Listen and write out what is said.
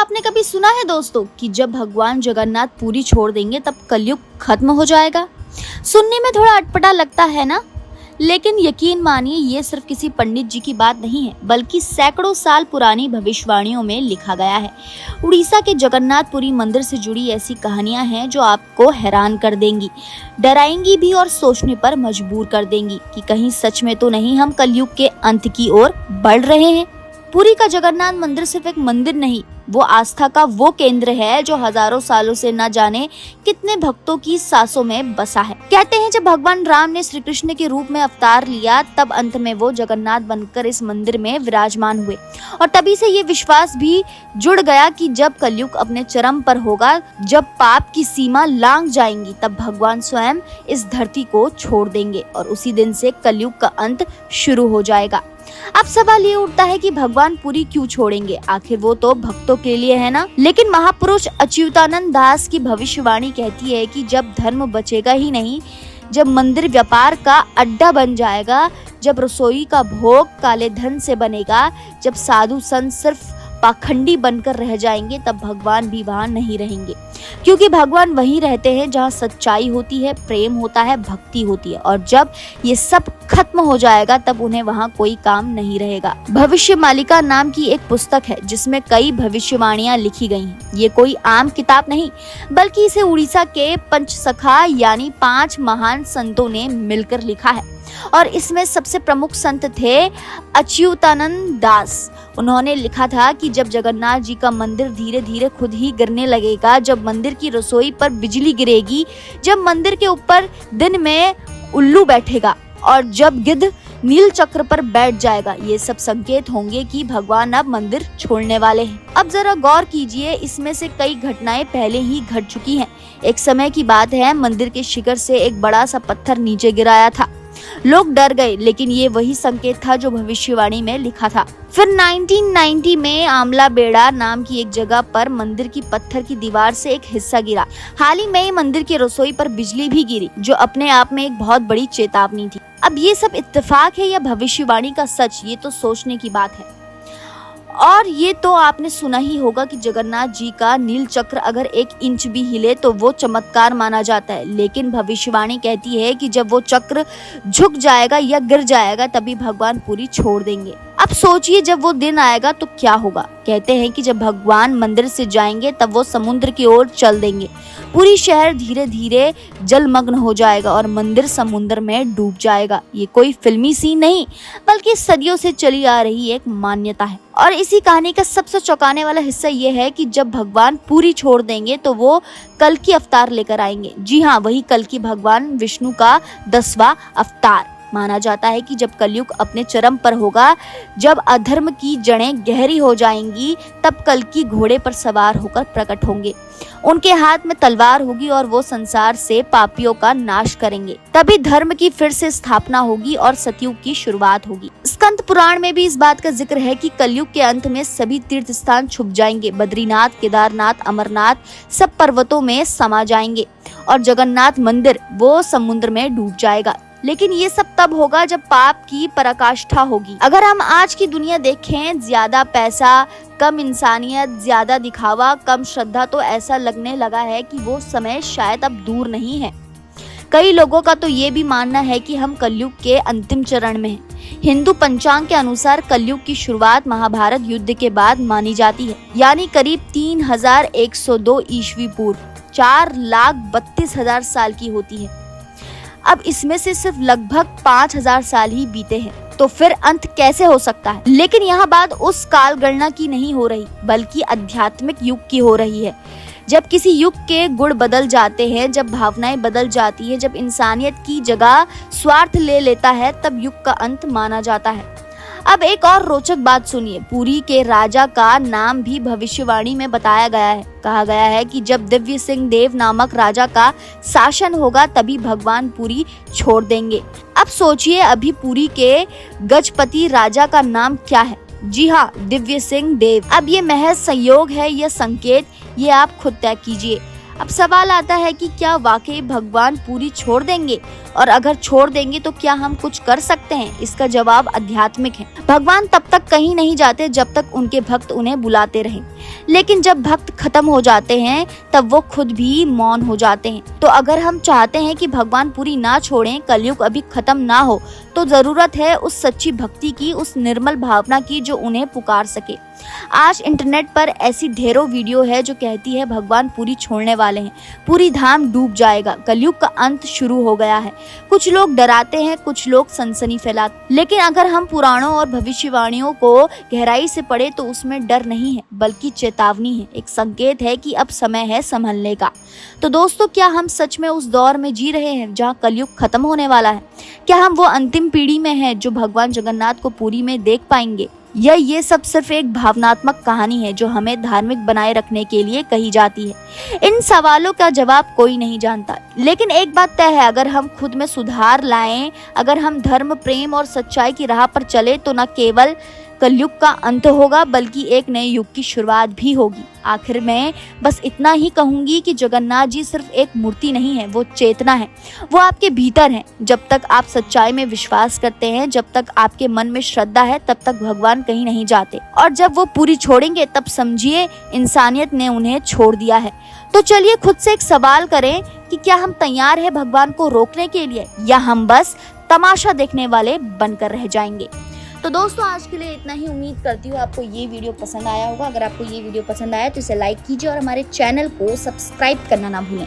क्या आपने कभी सुना है दोस्तों कि जब भगवान जगन्नाथ पुरी छोड़ देंगे तब कलयुग खत्म हो जाएगा? सुनने में थोड़ा अटपटा लगता है ना, लेकिन यकीन मानिए ये सिर्फ किसी पंडित जी की बात नहीं है, बल्कि सैकड़ों साल पुरानी भविष्यवाणियों में लिखा गया है। उड़ीसा के जगन्नाथपुरी मंदिर से जुड़ी ऐसी कहानियां हैं जो आपको हैरान कर देंगी, डराएंगी भी और सोचने पर मजबूर कर देंगी कि कहीं सच में तो नहीं हम कलयुग के अंत की ओर बढ़ रहे हैं। पुरी का जगन्नाथ मंदिर सिर्फ एक मंदिर नहीं, वो आस्था का वो केंद्र है जो हजारों सालों से न जाने कितने भक्तों की सांसों में बसा है। कहते हैं जब भगवान राम ने श्री कृष्ण के रूप में अवतार लिया तब अंत में वो जगन्नाथ बनकर इस मंदिर में विराजमान हुए, और तभी से ये विश्वास भी जुड़ गया कि जब कलयुग अपने चरम पर होगा, जब पाप की सीमा लांघ जाएंगी, तब भगवान स्वयं इस धरती को छोड़ देंगे और उसी दिन से कलयुग का अंत शुरू हो जाएगा। अब सवाल ये उठता है कि भगवान पुरी क्यों छोड़ेंगे? आखिर वो तो भक्तों के लिए है ना। लेकिन महापुरुष अच्युतानंद दास की भविष्यवाणी कहती है कि जब धर्म बचेगा ही नहीं, जब मंदिर व्यापार का अड्डा बन जाएगा, जब रसोई का भोग काले धन से बनेगा, जब साधु संत सिर्फ पाखंडी बनकर रह जाएंगे, तब भगवान भी वहाँ नहीं रहेंगे। क्योंकि भगवान वहीं रहते हैं जहाँ सच्चाई होती है, प्रेम होता है, भक्ति होती है, और जब ये सब खत्म हो जाएगा तब उन्हें वहाँ कोई काम नहीं रहेगा। भविष्य मालिका नाम की एक पुस्तक है जिसमें कई भविष्यवाणियां लिखी गई हैं। ये कोई आम किताब नहीं, बल्कि इसे उड़ीसा के पंचसखा यानी 5 महान संतों ने मिलकर लिखा है, और इसमें सबसे प्रमुख संत थे अच्युतानंद दास। उन्होंने लिखा था कि जब जगन्नाथ जी का मंदिर धीरे धीरे खुद ही गिरने लगेगा, जब मंदिर की रसोई पर बिजली गिरेगी, जब मंदिर के ऊपर दिन में उल्लू बैठेगा और जब गिद्ध नील चक्र पर बैठ जाएगा, ये सब संकेत होंगे कि भगवान अब मंदिर छोड़ने वाले हैं। अब जरा गौर कीजिए, इसमें से कई घटनाएं पहले ही घट चुकी हैं। एक समय की बात है, मंदिर के शिखर से एक बड़ा सा पत्थर नीचे गिराया था। लोग डर गए, लेकिन ये वही संकेत था जो भविष्यवाणी में लिखा था। फिर 1990 में आमला बेड़ा नाम की एक जगह पर मंदिर की पत्थर की दीवार से एक हिस्सा गिरा। हाल ही में मंदिर की रसोई पर बिजली भी गिरी, जो अपने आप में एक बहुत बड़ी चेतावनी थी। अब ये सब इत्तेफाक है या भविष्यवाणी का सच, ये तो सोचने की बात है। और ये तो आपने सुना ही होगा कि जगन्नाथ जी का नील चक्र अगर 1 इंच भी हिले तो वो चमत्कार माना जाता है। लेकिन भविष्यवाणी कहती है कि जब वो चक्र झुक जाएगा या गिर जाएगा तभी भगवान पुरी छोड़ देंगे। अब सोचिए, जब वो दिन आएगा तो क्या होगा। कहते हैं कि जब भगवान मंदिर से जाएंगे तब वो समुद्र की ओर चल देंगे। पूरी शहर धीरे धीरे जलमग्न हो जाएगा और मंदिर समुद्र में डूब जाएगा। ये कोई फिल्मी सीन नहीं, बल्कि सदियों से चली आ रही एक मान्यता है। और इसी कहानी का सबसे चौंकाने वाला हिस्सा ये है कि जब भगवान पुरी छोड़ देंगे तो वो कल्कि अवतार लेकर आएंगे। जी हाँ, वही कल्कि, भगवान विष्णु का 10वां अवतार। माना जाता है कि जब कलयुग अपने चरम पर होगा, जब अधर्म की जड़ें गहरी हो जाएंगी, तब कल्कि घोड़े पर सवार होकर प्रकट होंगे। उनके हाथ में तलवार होगी और वो संसार से पापियों का नाश करेंगे। तभी धर्म की फिर से स्थापना होगी और सतयुग की शुरुआत होगी। स्कंद पुराण में भी इस बात का जिक्र है कि कलयुग के अंत में सभी तीर्थ स्थान छुप जाएंगे। बद्रीनाथ, केदारनाथ, अमरनाथ सब पर्वतों में समा जाएंगे और जगन्नाथ मंदिर वो समुद्र में डूब जाएगा। लेकिन ये सब तब होगा जब पाप की पराकाष्ठा होगी। अगर हम आज की दुनिया देखें, ज्यादा पैसा, कम इंसानियत, ज्यादा दिखावा, कम श्रद्धा, तो ऐसा लगने लगा है कि वो समय शायद अब दूर नहीं है। कई लोगों का तो ये भी मानना है कि हम कलयुग के अंतिम चरण में हैं। हिंदू पंचांग के अनुसार कलयुग की शुरुआत महाभारत युद्ध के बाद मानी जाती है, यानी करीब 3102 ईस्वी पूर्व 4,32,000 साल की होती है। अब इसमें से सिर्फ लगभग 5,000 साल ही बीते हैं, तो फिर अंत कैसे हो सकता है? लेकिन यहाँ बात उस काल गणना की नहीं हो रही, बल्कि आध्यात्मिक युग की हो रही है। जब किसी युग के गुण बदल जाते हैं, जब भावनाएं बदल जाती है, जब इंसानियत की जगह स्वार्थ ले लेता है, तब युग का अंत माना जाता है। अब एक और रोचक बात सुनिए, पुरी के राजा का नाम भी भविष्यवाणी में बताया गया है। कहा गया है कि जब दिव्य सिंह देव नामक राजा का शासन होगा तभी भगवान पुरी छोड़ देंगे। अब सोचिए, अभी पुरी के गजपति राजा का नाम क्या है? जी हाँ, दिव्य सिंह देव। अब ये महज संयोग है या संकेत, ये आप खुद तय कीजिए। अब सवाल आता है कि क्या वाकई भगवान पुरी छोड़ देंगे? और अगर छोड़ देंगे तो क्या हम कुछ कर सकते हैं? इसका जवाब आध्यात्मिक है। भगवान तब तक कहीं नहीं जाते जब तक उनके भक्त उन्हें बुलाते रहें, लेकिन जब भक्त खत्म हो जाते हैं तब वो खुद भी मौन हो जाते हैं। तो अगर हम चाहते हैं कि भगवान पूरी ना छोड़ें, कलयुग अभी खत्म ना हो, तो जरूरत है उस सच्ची भक्ति की, उस निर्मल भावना की जो उन्हें पुकार सके। आज इंटरनेट पर ऐसी ढेरों वीडियो है जो कहती है भगवान पूरी छोड़ने वाले हैं, पूरी धाम डूब जाएगा, कलयुग का अंत शुरू हो गया है। कुछ लोग डराते हैं, कुछ लोग सनसनी फैलाते, लेकिन अगर हम पुराणों और भविष्यवाणियों को गहराई से पढ़े तो उसमें डर नहीं है बल्कि चेतावनी है, एक संकेत है कि अब समय है संभलने का। तो दोस्तों, क्या हम सच में उस दौर में जी रहे हैं जहाँ कलयुग खत्म होने वाला है? क्या हम वो अंतिम पीढ़ी में हैं जो भगवान जगन्नाथ को पुरी में देख पाएंगे, या ये सब सिर्फ एक भावनात्मक कहानी है जो हमें धार्मिक बनाए रखने के लिए कही जाती है? इन सवालों का जवाब कोई नहीं जानता, लेकिन एक बात तय है, अगर हम खुद में सुधार लाएं, अगर हम धर्म, प्रेम और सच्चाई की राह पर चले, तो न केवल कलयुग का अंत होगा बल्कि एक नए युग की शुरुआत भी होगी। आखिर में बस इतना ही कहूंगी कि जगन्नाथ जी सिर्फ एक मूर्ति नहीं है, वो चेतना है, वो आपके भीतर है। जब तक आप सच्चाई में विश्वास करते हैं, जब तक आपके मन में श्रद्धा है, तब तक भगवान कहीं नहीं जाते, और जब वो पूरी छोड़ेंगे तब समझिए इंसानियत ने उन्हें छोड़ दिया है। तो चलिए खुद से एक सवाल करें कि क्या हम तैयार हैं भगवान को रोकने के लिए, या हम बस तमाशा देखने वाले बनकर रह जाएंगे? तो दोस्तों, आज के लिए इतना ही। उम्मीद करती हूँ आपको ये वीडियो पसंद आया होगा। अगर आपको ये वीडियो पसंद आया तो इसे लाइक कीजिए और हमारे चैनल को सब्सक्राइब करना ना भूलें।